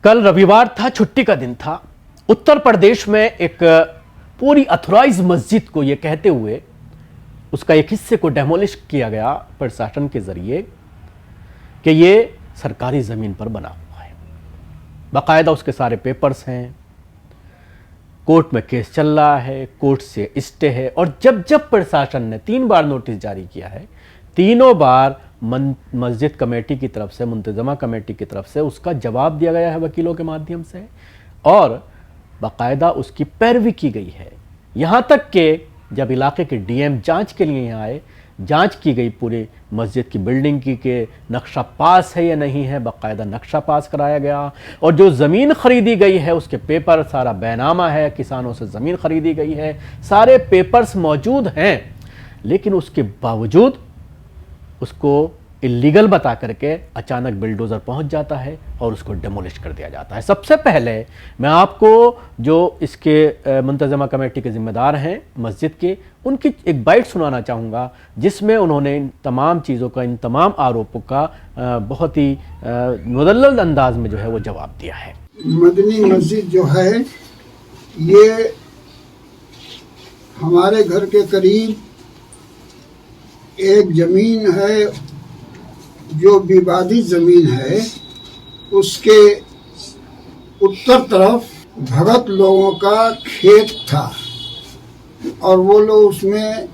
कल रविवार था, छुट्टी का दिन था। उत्तर प्रदेश में एक पूरी अथॉराइज मस्जिद को ये कहते हुए उसका एक हिस्से को डेमोलिश किया गया प्रशासन के जरिए कि ये सरकारी ज़मीन पर बना हुआ है। बाकायदा उसके सारे पेपर्स हैं, कोर्ट में केस चल रहा है, कोर्ट से स्टे है। और जब जब प्रशासन ने 3 बार नोटिस जारी किया है, तीनों बार मस्जिद कमेटी की तरफ से, मुंतजमा कमेटी की तरफ से उसका जवाब दिया गया है वकीलों के माध्यम से, और बाकायदा उसकी पैरवी की गई है। यहाँ तक कि जब इलाके के डीएम जांच के लिए यहाँ आए, जांच की गई पूरी मस्जिद की बिल्डिंग की कि नक्शा पास है या नहीं है। बाकायदा नक्शा पास कराया गया, और जो ज़मीन खरीदी गई है उसके पेपर सारा बैनामा है, किसानों से ज़मीन खरीदी गई है, सारे पेपर्स मौजूद हैं। लेकिन उसके बावजूद उसको इलीगल बता करके अचानक बिल्डोज़र पहुंच जाता है और उसको डेमोलिश कर दिया जाता है। सबसे पहले मैं आपको जो इसके मुंतज़मा कमेटी के ज़िम्मेदार हैं मस्जिद के, उनकी एक बाइट सुनाना चाहूँगा जिसमें उन्होंने इन तमाम चीज़ों का, इन तमाम आरोपों का बहुत ही मुदल्लल अंदाज में जो है वो जवाब दिया है। मदनी मस्जिद जो है ये हमारे घर के करीब एक ज़मीन है जो विवादित ज़मीन है, उसके उत्तर तरफ भगत लोगों का खेत था और वो लोग उसमें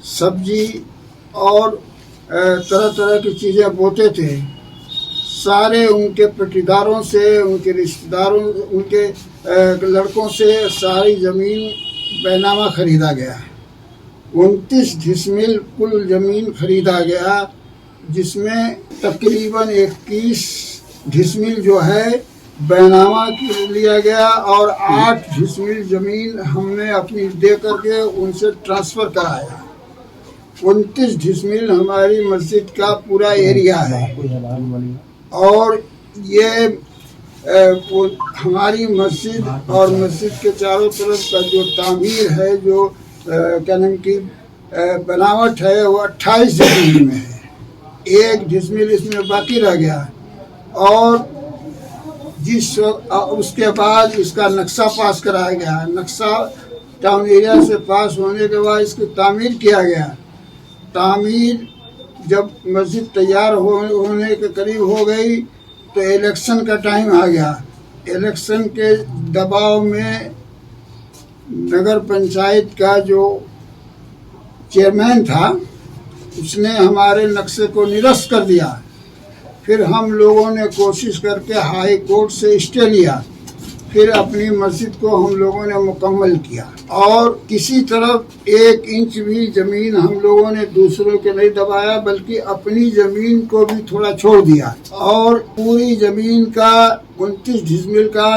सब्जी और तरह तरह की चीज़ें बोते थे। सारे उनके पटीदारों से, उनके रिश्तेदारों, उनके लड़कों से सारी ज़मीन बैनामा खरीदा गया। 29 डिसमिल कुल ज़मीन खरीदा गया, जिसमें तकरीबन 21 डिसमिल जो है बैनामा लिया गया और 8 डिसमिल ज़मीन हमने अपनी दे करके उनसे ट्रांसफ़र कराया। 29 डिसमिल हमारी मस्जिद का पूरा एरिया है और ये हमारी मस्जिद और मस्जिद के चारों तरफ का जो तामीर है, जो क्या नाम की बनावट है, वो 28 डिसमिल में है। 1 डिसमिल इसमें बाकी रह गया और उसके बाद इसका नक्शा पास कराया गया। नक्शा टाउन एरिया से पास होने के बाद इसकी तामीर किया गया। तामीर जब मस्जिद तैयार होने के करीब हो गई तो इलेक्शन का टाइम आ गया। इलेक्शन के दबाव में नगर पंचायत का जो चेयरमैन था उसने हमारे नक्शे को निरस्त कर दिया। फिर हम लोगों ने कोशिश करके हाई कोर्ट से स्टे लिया, फिर अपनी मस्जिद को हम लोगों ने मुकम्मल किया और किसी तरफ 1 इंच भी ज़मीन हम लोगों ने दूसरों के नहीं दबाया, बल्कि अपनी ज़मीन को भी थोड़ा छोड़ दिया और पूरी ज़मीन का 29 डिसमिल का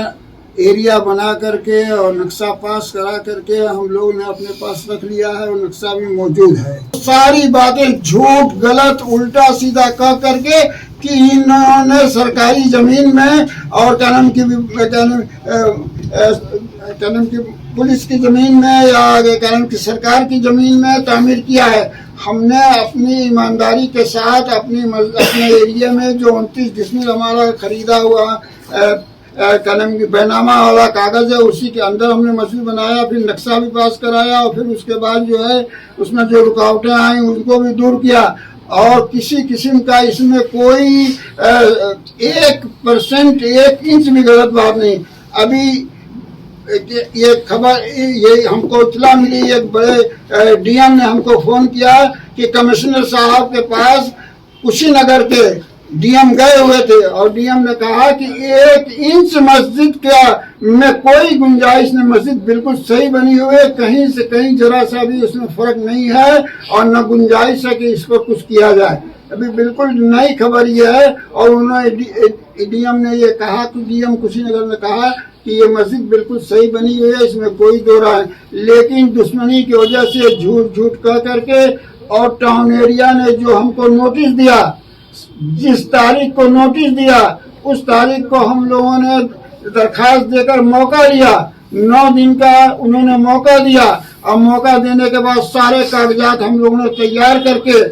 एरिया बना करके और नक्शा पास करा करके हम लोग ने अपने पास रख लिया है और नक्शा भी मौजूद है। सारी बातें झूठ, गलत, उल्टा सीधा कह करके कि इन्होंने सरकारी ज़मीन में और क्या नाम की पुलिस की ज़मीन में या क्या नाम की सरकार की ज़मीन में तामीर किया है। हमने अपनी ईमानदारी के साथ अपने एरिया में जो 29 डिसमिल हमारा खरीदा हुआ क्या नाम की बैनामा वाला कागज़ है, उसी के अंदर हमने मस्जिद बनाया, फिर नक्शा भी पास कराया और फिर उसके बाद जो है उसमें जो रुकावटें आई उनको भी दूर किया और किसी किस्म का इसमें कोई 1% 1 इंच भी गलत बात नहीं। अभी ये खबर ये हमको इत्तला मिली, एक बड़े डीएम ने हमको फ़ोन किया कि कमिश्नर साहब के पास कुशीनगर के डीएम गए हुए थे और डीएम ने कहा कि 1 इंच मस्जिद में कोई गुंजाइश नहीं, मस्जिद बिल्कुल सही बनी हुई है, कहीं से कहीं जरा सा भी उसमें फर्क नहीं है और न गुंजाइश है कि इस पर कुछ किया जाए। अभी बिल्कुल नई खबर यह है और उन्होंने डीएम ने ये कहा कि डीएम कुशीनगर ने कहा कि ये मस्जिद बिल्कुल सही बनी हुई है, इसमें कोई दो राय है, लेकिन दुश्मनी की वजह से झूठ कह करके और टाउन एरिया ने जो हमको नोटिस दिया, जिस तारीख को नोटिस दिया उस तारीख को हम लोगों ने दरखास्त देकर मौका लिया। 9 दिन का उन्होंने मौका दिया और मौका देने के बाद सारे कागजात हम लोगों ने तैयार करके,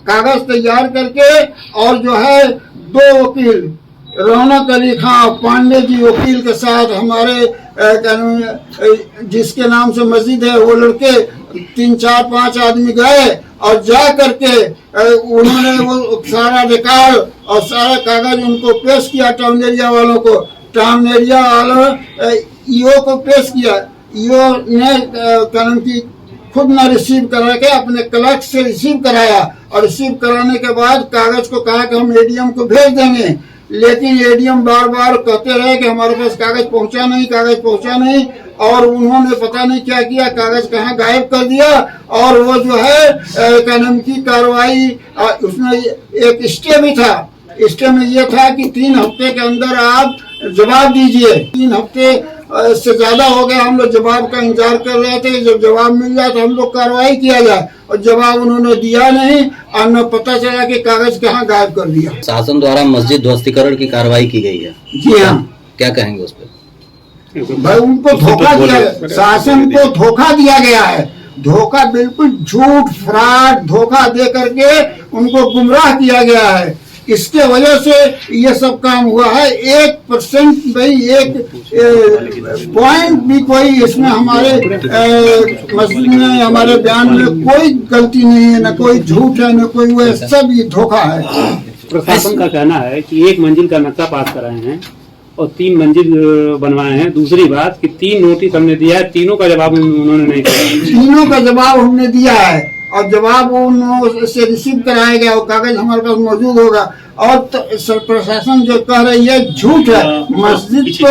कागज तैयार करके और जो है 2 वकील रौनक अली खां पांडे जी वकील के साथ हमारे जिसके नाम से मस्जिद है वो लड़के 3-4-5 आदमी गए और जा करके उन्होंने वो सारा रिकॉर्ड और सारा कागज उनको पेश किया। टाउन एरिया वालों को, टाउन एरिया वालों ईओ को पेश किया। ईओ ने कानून की खुद न रिसीव करा के अपने क्लर्क से रिसीव कराया और रिसीव कराने के बाद कागज को कहा कि हम एडीएम को भेज देंगे, लेकिन एडीएम बार बार कहते रहे कि हमारे पास कागज पहुंचा नहीं, कागज पहुंचा नहीं। और उन्होंने पता नहीं क्या किया, कागज कहाँ गायब कर दिया। और वो जो है कानून की कार्रवाई, उसमें एक स्टे भी था। स्टे में ये था कि 3 हफ्ते के अंदर आप जवाब दीजिए। 3 हफ्ते से ज्यादा हो गया, हम लोग जवाब का इंतजार कर रहे थे। जब जवाब मिल जाए तो हम लोग कार्रवाई किया जाए, और जवाब उन्होंने दिया नहीं और न पता चला कि कागज कहाँ गायब कर दिया। शासन द्वारा मस्जिद ध्वस्तीकरण की कार्रवाई की गई है। जी हाँ, क्या कहेंगे उस पर? भाई उनको धोखा दिया, शासन को धोखा दिया गया है। धोखा, बिल्कुल झूठ फ्रॉड धोखा दे करके उनको गुमराह किया गया है। इसके वजह से ये सब काम हुआ है। 1% भाई, 1 पॉइंट भी कोई इसमें हमारे मस्जिद में, हमारे बयान में कोई गलती नहीं है, न कोई झूठ है, न कोई वो, सब ये धोखा है। प्रशासन का कहना है कि 1 मंजिल का नक्शा पास कराए हैं और 3 मंजिल बनवाए हैं। दूसरी बात कि 3 नोटिस हमने दिया है, तीनों का जवाब उन्होंने नहीं दिया। तीनों का जवाब हमने दिया है और जवाब उनसे रिसीव कराया गया, वो कागज हमारे पास मौजूद होगा। और तो प्रशासन जो कह रही है झूठ है। मस्जिद तो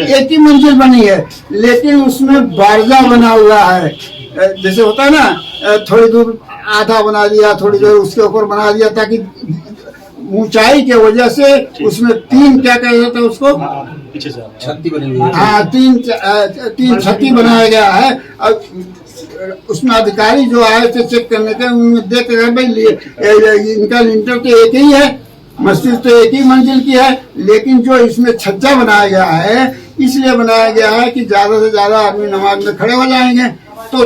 एक ही मंजिल बनी है, लेकिन उसमें बारजा बना हुआ है। जैसे होता है ना, थोड़ी दूर आधा बना दिया, थोड़ी देर उसके ऊपर बना दिया, ताकि ऊंचाई के वजह से उसमें 3 क्या कहते हैं उसको, छत्ती बनी हुई है। हाँ, 3 छत्ती बनाया गया है। और उसमें अधिकारी जो आए थे चेक करने के, उन्होंने देख कर भाई इनका लिंटर तो एक ही है, मस्जिद तो एक ही मंजिल की है, लेकिन जो इसमें छज्जा बनाया गया है, इसलिए बनाया गया है कि ज्यादा से ज्यादा आदमी नमाज में खड़े हो जाएंगे। तो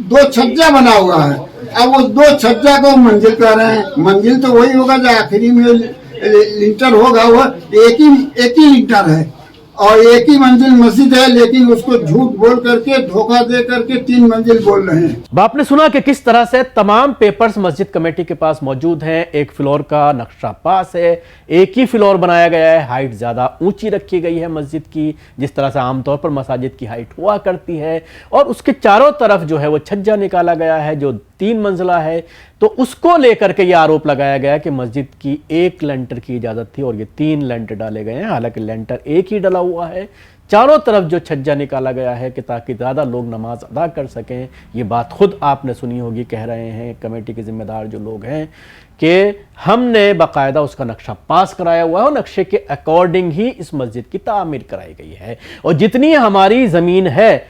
2 छज्जा बना हुआ है। अब वो 2 छज्जा को मंजिल कह रहे हैं। मंजिल तो वही होगा जो आखिरी में लिंटर होगा, वो एक ही लिंटर है और एक ही मंजिल मस्जिद है, लेकिन उसको झूठ बोल करके, धोखा दे करके 3 मंजिल बोल रहे हैं। आपने सुना कि किस तरह से तमाम पेपर्स मस्जिद कमेटी के पास मौजूद हैं। 1 फ्लोर का नक्शा पास है, एक ही फ्लोर बनाया गया है, हाइट ज्यादा ऊंची रखी गई है मस्जिद की, जिस तरह से आमतौर पर मसाजिद की हाइट हुआ करती है। और उसके चारों तरफ जो है वो छज्जा निकाला गया है जो 3 मंजिला है। तो उसको लेकर के यह आरोप लगाया गया कि मस्जिद की 1 लेंटर की इजाजत थी और ये 3 लेंटर डाले गए हैं। हालांकि लेंटर एक ही डला हुआ है। चारों तरफ जो छज्जा निकाला गया है कि ताकि ज़्यादा लोग नमाज अदा कर सकें। ये बात खुद आपने सुनी होगी, कह रहे हैं कमेटी के जिम्मेदार जो लोग हैं कि हमने बाकायदा उसका नक्शा पास कराया हुआ है और नक्शे के अकॉर्डिंग ही इस मस्जिद की तामीर कराई गई है। और जितनी हमारी ज़मीन है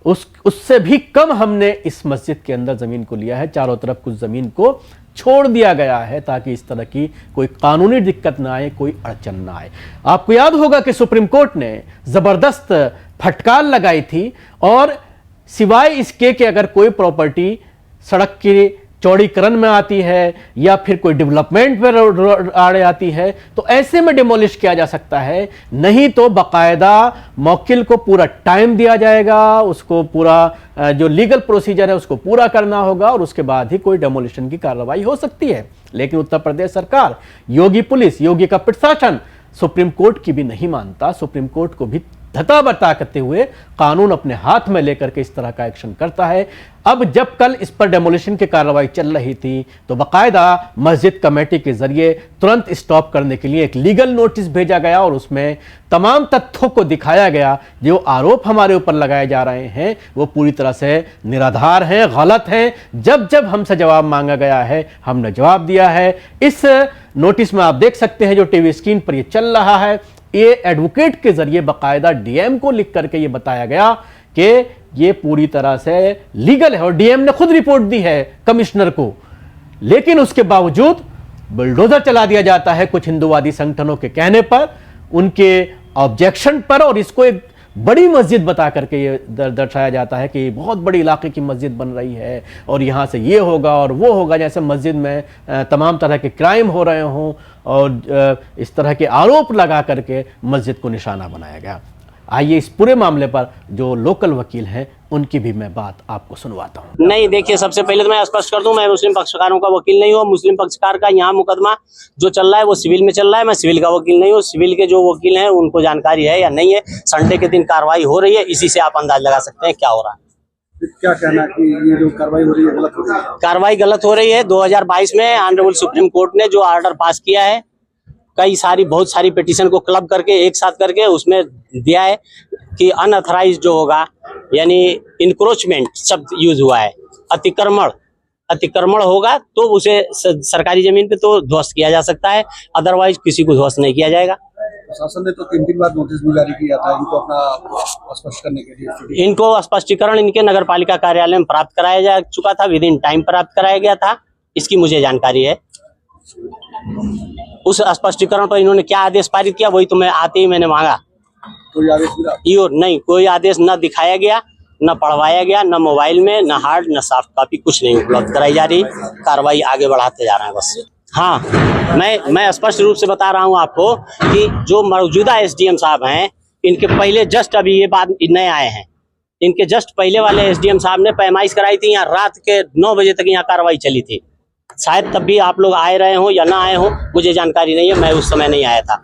उससे भी कम हमने इस मस्जिद के अंदर ज़मीन को लिया है। चारों तरफ कुछ ज़मीन को छोड़ दिया गया है ताकि इस तरह की कोई कानूनी दिक्कत ना आए, कोई अड़चन ना आए। आपको याद होगा कि सुप्रीम कोर्ट ने ज़बरदस्त फटकार लगाई थी और सिवाय इसके कि अगर कोई प्रॉपर्टी सड़क की चौड़ीकरण में आती है या फिर कोई डेवलपमेंट पर आड़े आती है तो ऐसे में डिमोलिश किया जा सकता है, नहीं तो बाकायदा मौकिल को पूरा टाइम दिया जाएगा, उसको पूरा जो लीगल प्रोसीजर है उसको पूरा करना होगा और उसके बाद ही कोई डेमोलिशन की कार्रवाई हो सकती है। लेकिन उत्तर प्रदेश सरकार, योगी पुलिस, योगी का प्रशासन सुप्रीम कोर्ट की भी नहीं मानता। सुप्रीम कोर्ट को भी धता बता करते हुए कानून अपने हाथ में लेकर के इस तरह का एक्शन करता है। अब जब कल इस पर डेमोलिशन की कार्रवाई चल रही थी तो बाकायदा मस्जिद कमेटी के जरिए तुरंत स्टॉप करने के लिए एक लीगल नोटिस भेजा गया और उसमें तमाम तथ्यों को दिखाया गया। जो आरोप हमारे ऊपर लगाए जा रहे हैं वो पूरी तरह से निराधार हैं, गलत हैं। जब जब हमसे जवाब मांगा गया है हमने जवाब दिया है। इस नोटिस में आप देख सकते हैं जो टीवी स्क्रीन पर ये चल रहा है, ये एडवोकेट के जरिए बाकायदा डीएम को लिख करके ये बताया गया कि ये पूरी तरह से लीगल है और डीएम ने खुद रिपोर्ट दी है कमिश्नर को। लेकिन उसके बावजूद बुलडोजर चला दिया जाता है कुछ हिंदूवादी संगठनों के कहने पर, उनके ऑब्जेक्शन पर, और इसको एक बड़ी मस्जिद बता करके ये दर्शाया जाता है कि बहुत बड़ी इलाके की मस्जिद बन रही है और यहाँ से ये होगा और वो होगा, जैसे मस्जिद में तमाम तरह के क्राइम हो रहे हों और इस तरह के आरोप लगा करके मस्जिद को निशाना बनाया गया। आइए इस पूरे मामले पर जो लोकल वकील हैं उनकी भी मैं बात आपको सुनवाता हूँ। नहीं, देखिए, सबसे पहले तो मैं स्पष्ट कर दूं, मैं मुस्लिम पक्षकारों का वकील नहीं हूँ। मुस्लिम पक्षकार का यहाँ मुकदमा जो चल रहा है वो सिविल में चल रहा है, मैं सिविल का वकील नहीं हूँ। सिविल के जो वकील हैं उनको जानकारी है या नहीं है। संडे के दिन कार्रवाई हो रही है, इसी से आप अंदाज लगा सकते हैं क्या हो रहा है। क्या कहना है कि ये जो कार्रवाई हो रही है गलत हो रही है? कार्रवाई गलत हो रही है। 2022 में ऑनरेबल सुप्रीम कोर्ट ने जो ऑर्डर पास किया है, बहुत सारी पिटीशन को क्लब करके एक साथ करके उसमें दिया है कि अनऑथराइज्ड जो होगा, यानी इंक्रोचमेंट शब्द यूज हुआ है, अतिक्रमण होगा तो उसे सरकारी जमीन पे तो ध्वस्त किया जा सकता है, अदरवाइज किसी को ध्वस्त नहीं किया जाएगा। शासन ने तो 3 बार नोटिस भी जारी किया था इनको अपना स्पष्ट करने के लिए। इनको स्पष्टीकरण इनके नगर पालिका कार्यालय में प्राप्त कराया जा चुका था, विद इन टाइम प्राप्त कराया गया था, इसकी मुझे जानकारी है। उस स्पष्टीकरण पर इन्होंने क्या आदेश पारित किया वही तो मैं आते ही मैंने मांगा। कोई आदेश मिला? नहीं, कोई आदेश न दिखाया गया, न पढ़वाया गया, न मोबाइल में, न हार्ड, न सॉफ्ट कॉपी, कुछ नहीं उपलब्ध कराई जा रही। कार्रवाई आगे बढ़ाते जा रहे हैं बस। हाँ, मैं स्पष्ट रूप से बता रहा हूँ आपको कि जो मौजूदा एसडीएम साहब हैं, इनके पहले जस्ट अभी ये बात नए आए हैं, इनके जस्ट पहले वाले एसडीएम साहब ने पैमाइश कराई थी, यहाँ रात के 9 बजे तक यहाँ कार्रवाई चली थी। शायद तब भी आप लोग आए रहे हो या ना आए हो, मुझे जानकारी नहीं है, मैं उस समय नहीं आया था।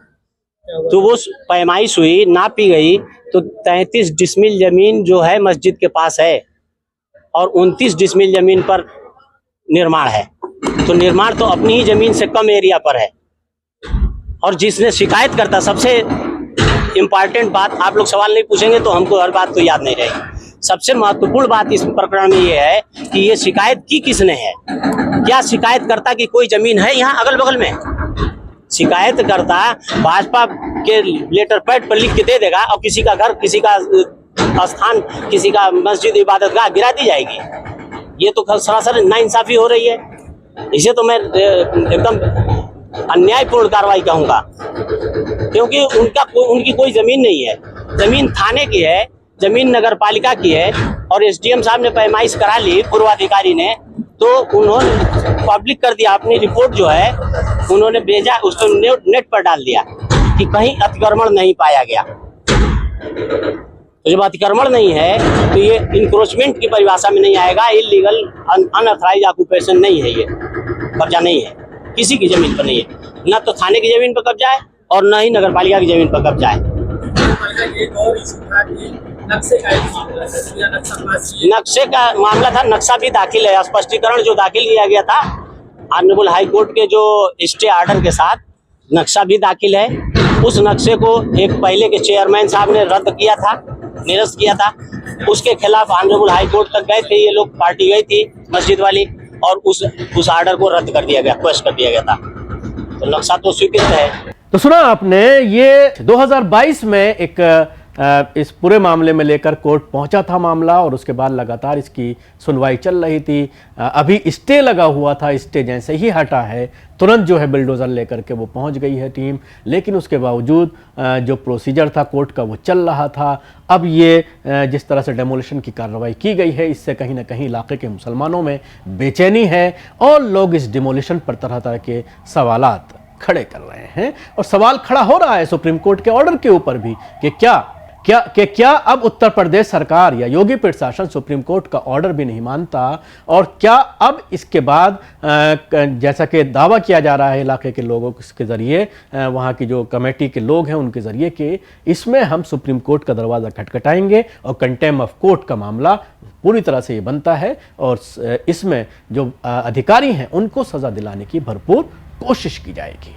तो वो पैमाइश हुई, नापी गई, तो 33 डिसमिल जमीन जो है मस्जिद के पास है और 29 डिसमिल जमीन पर निर्माण है। तो निर्माण तो अपनी ही जमीन से कम एरिया पर है। और जिसने शिकायत करता, सबसे इम्पॉर्टेंट बात, आप लोग सवाल नहीं पूछेंगे तो हमको हर बात तो याद नहीं रहेगी। सबसे महत्वपूर्ण बात इस प्रकरण में ये है कि ये शिकायत की किसने है। क्या शिकायत करता कि कोई जमीन है यहाँ अगल बगल में? शिकायत करता भाजपा के लेटर पैड पर लिख के दे देगा और किसी का घर, किसी का स्थान, किसी का मस्जिद इबादतगाह गिरा दी जाएगी। ये तो सरासर नाइंसाफी हो रही है। इसे तो मैं एकदम अन्यायपूर्ण कार्रवाई कहूंगा, क्योंकि उनकी कोई जमीन नहीं है। जमीन थाने की है, जमीन नगर पालिका की है और एसडीएम साहब ने पैमाइश करा ली पूर्वाधिकारी ने, तो उन्होंने पब्लिक कर दिया अपनी रिपोर्ट जो है, उन्होंने भेजा, उसको नेट पर डाल दिया कि कहीं अतिक्रमण नहीं पाया गया। तो जब अतिक्रमण नहीं है तो ये इंक्रोचमेंट की परिभाषा में नहीं आएगा। इलीगल अनऑथराइज्ड ऑक्यूपेशन नहीं है, ये कब्जा नहीं है, किसी की जमीन पर नहीं है। न तो थाने की जमीन पर कब्जा है और न ही नगर पालिका की जमीन पर कब्जा है। नक्शे का मामला था, नक्शा भी दाखिल है। स्पष्टीकरण जो दाखिल किया गया था ऑनरेबल हाई कोर्ट के जो स्टे ऑर्डर के साथ, नक्शा भी दाखिल है। उस नक्शे को एक पहले के चेयरमैन साहब ने रद्द किया था, निरस्त किया था। उसके खिलाफ ऑनरेबल हाई कोर्ट तक गए थे ये लोग, पार्टी गई थी मस्जिद वाली, और उस ऑर्डर को रद्द कर दिया गया, क्वेश्चन कर दिया गया था। तो नक्शा तो स्वीकृत है। तो सुना आपने, ये 2022 में एक इस पूरे मामले में लेकर कोर्ट पहुंचा था मामला, और उसके बाद लगातार इसकी सुनवाई चल रही थी। अभी स्टे लगा हुआ था, स्टे जैसे ही हटा है तुरंत जो है बिल्डोज़र लेकर के वो पहुंच गई है टीम, लेकिन उसके बावजूद जो प्रोसीजर था कोर्ट का वो चल रहा था। अब ये जिस तरह से डेमोलिशन की कार्रवाई की गई है, इससे कहीं ना कहीं इलाके के मुसलमानों में बेचैनी है और लोग इस डिमोलिशन पर तरह तरह के सवालात खड़े कर रहे हैं। और सवाल खड़ा हो रहा है सुप्रीम कोर्ट के ऑर्डर के ऊपर भी कि क्या अब उत्तर प्रदेश सरकार या योगी प्रशासन सुप्रीम कोर्ट का ऑर्डर भी नहीं मानता, और क्या अब इसके बाद जैसा कि दावा किया जा रहा है इलाके के लोगों के जरिए, वहाँ की जो कमेटी के लोग हैं उनके जरिए, कि इसमें हम सुप्रीम कोर्ट का दरवाज़ा खटखटाएंगे और कंटेम्प्ट ऑफ कोर्ट का मामला पूरी तरह से ये बनता है, और इसमें जो अधिकारी हैं उनको सज़ा दिलाने की भरपूर कोशिश की जाएगी।